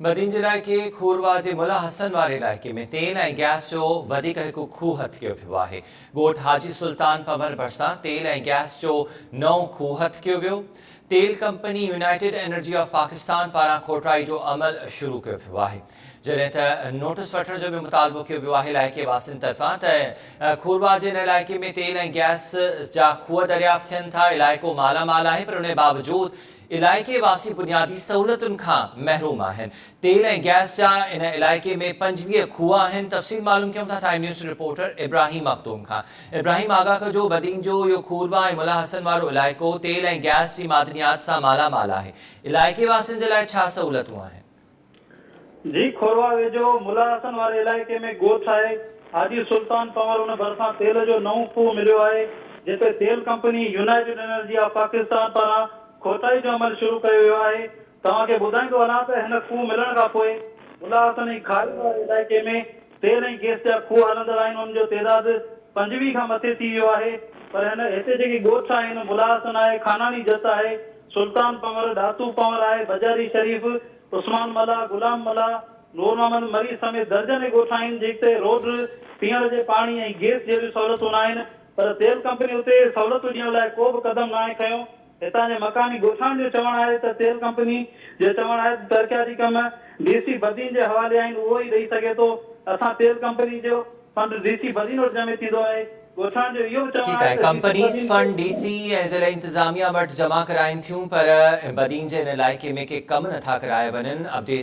बदीन जिले के खोरवा जे मुला हसन वारे इलाइक़े में तेल ऐं गैस जो वधीक हिकु खूह हथ कयो वियो आहे। ॻोठ हाजी सुल्तान पवर भरिसां तेल ऐं गैस जो नओं खूह हथ कयो वियो। तेल company United energy of Pakistan पारां खोटाई जो अमल शुरू कयो वियो आहे। जॾहिं त नोटिस वठण जो बि मुतालबो कयो वियो आहे इलाइक़े वासियुनि तरफ़ां त खोरवा जे हिन इलाइक़े में तेल ऐं गैस जा खूह दरियाफ़्त थियनि था। इलाइक़ो मालामाल आहे, पर उन बावजूदि इलाइक़े वासी बुनियादी सहूलियतुनि खां महरूम आहिनि। तेल ऐं गैस जा इन इलाइक़े में 25 खूह आहिनि। तफ़सील मालूम कयूं था time news reporter Ibrahim Makhdoom खां। इब्राहिम, आगाह कजो, बदीन जो इहो खोरवा ऐं मुला हसन वारो इलाइक़ो तेल ऐं गैस जी मादनियात सां मालामाल आहे। इलाइक़े वासियुनि जे लाइ छा सहूलियतूं आहिनि? जी, खोरवा वेझो मुला हसन वारे इलाइक़े में ॻोठ आहे हाजी सुल्तान पवर, उन भरिसां तेल जो नओं खूह मिलियो आहे, जिते तेल company United energy of Pakistan पारां खोटाई जो अमल शुरू कयो वियो आहे। तव्हांखे ॿुधाईंदो वञा त हिन खूह मिलण खां पोइ मुला हसन ऐं खारी वारे इलाइक़े में तेल ऐं गैस जा खूह हलंदड़ आहिनि। उन जो तइदाद 25 खां मथे थी वियो आहे। पर हिते जेकी ॻोठ आहिनि, मुला हसन आहे, खानानी जत आहे, सुल्तान पवर, दातू पवर आहे, बजारी शरीफ, उस्मान मला, गुलाम मला, नूर मोहम्मद मरी समेत दर्जन ॻोठ आहिनि जिते रोड, पीअण जे पाणी ऐं गैस जहिड़ियूं सहूलियतूं न आहिनि। पर तेल कंपनी उते सहूलियतूं ॾियण लाइ को बि क़दम न आहे खयो। हितां जे मकानी ॻोठाणनि जो चवणु आहे त तेल कंपनी जो चवणु आहे त तरक़ियाती कम डीसी बदीन जे हवाले आहिनि, उहो ई ॾेई सघे थो। असां तेल कंपनी जो फंड डीसी बदीन वटि जमा थींदो आहे। ॻोठाणनि जो इहो बि चवणु ठीकु आहे आहे, त कंपनीज़ फंड डीसी ऐं ज़िले इंतिज़ामिया वटि जमा कराइनि थियूं, पर बदीन जे इन इलाइक़े में के कम नथा कराया वञनि। अपडेट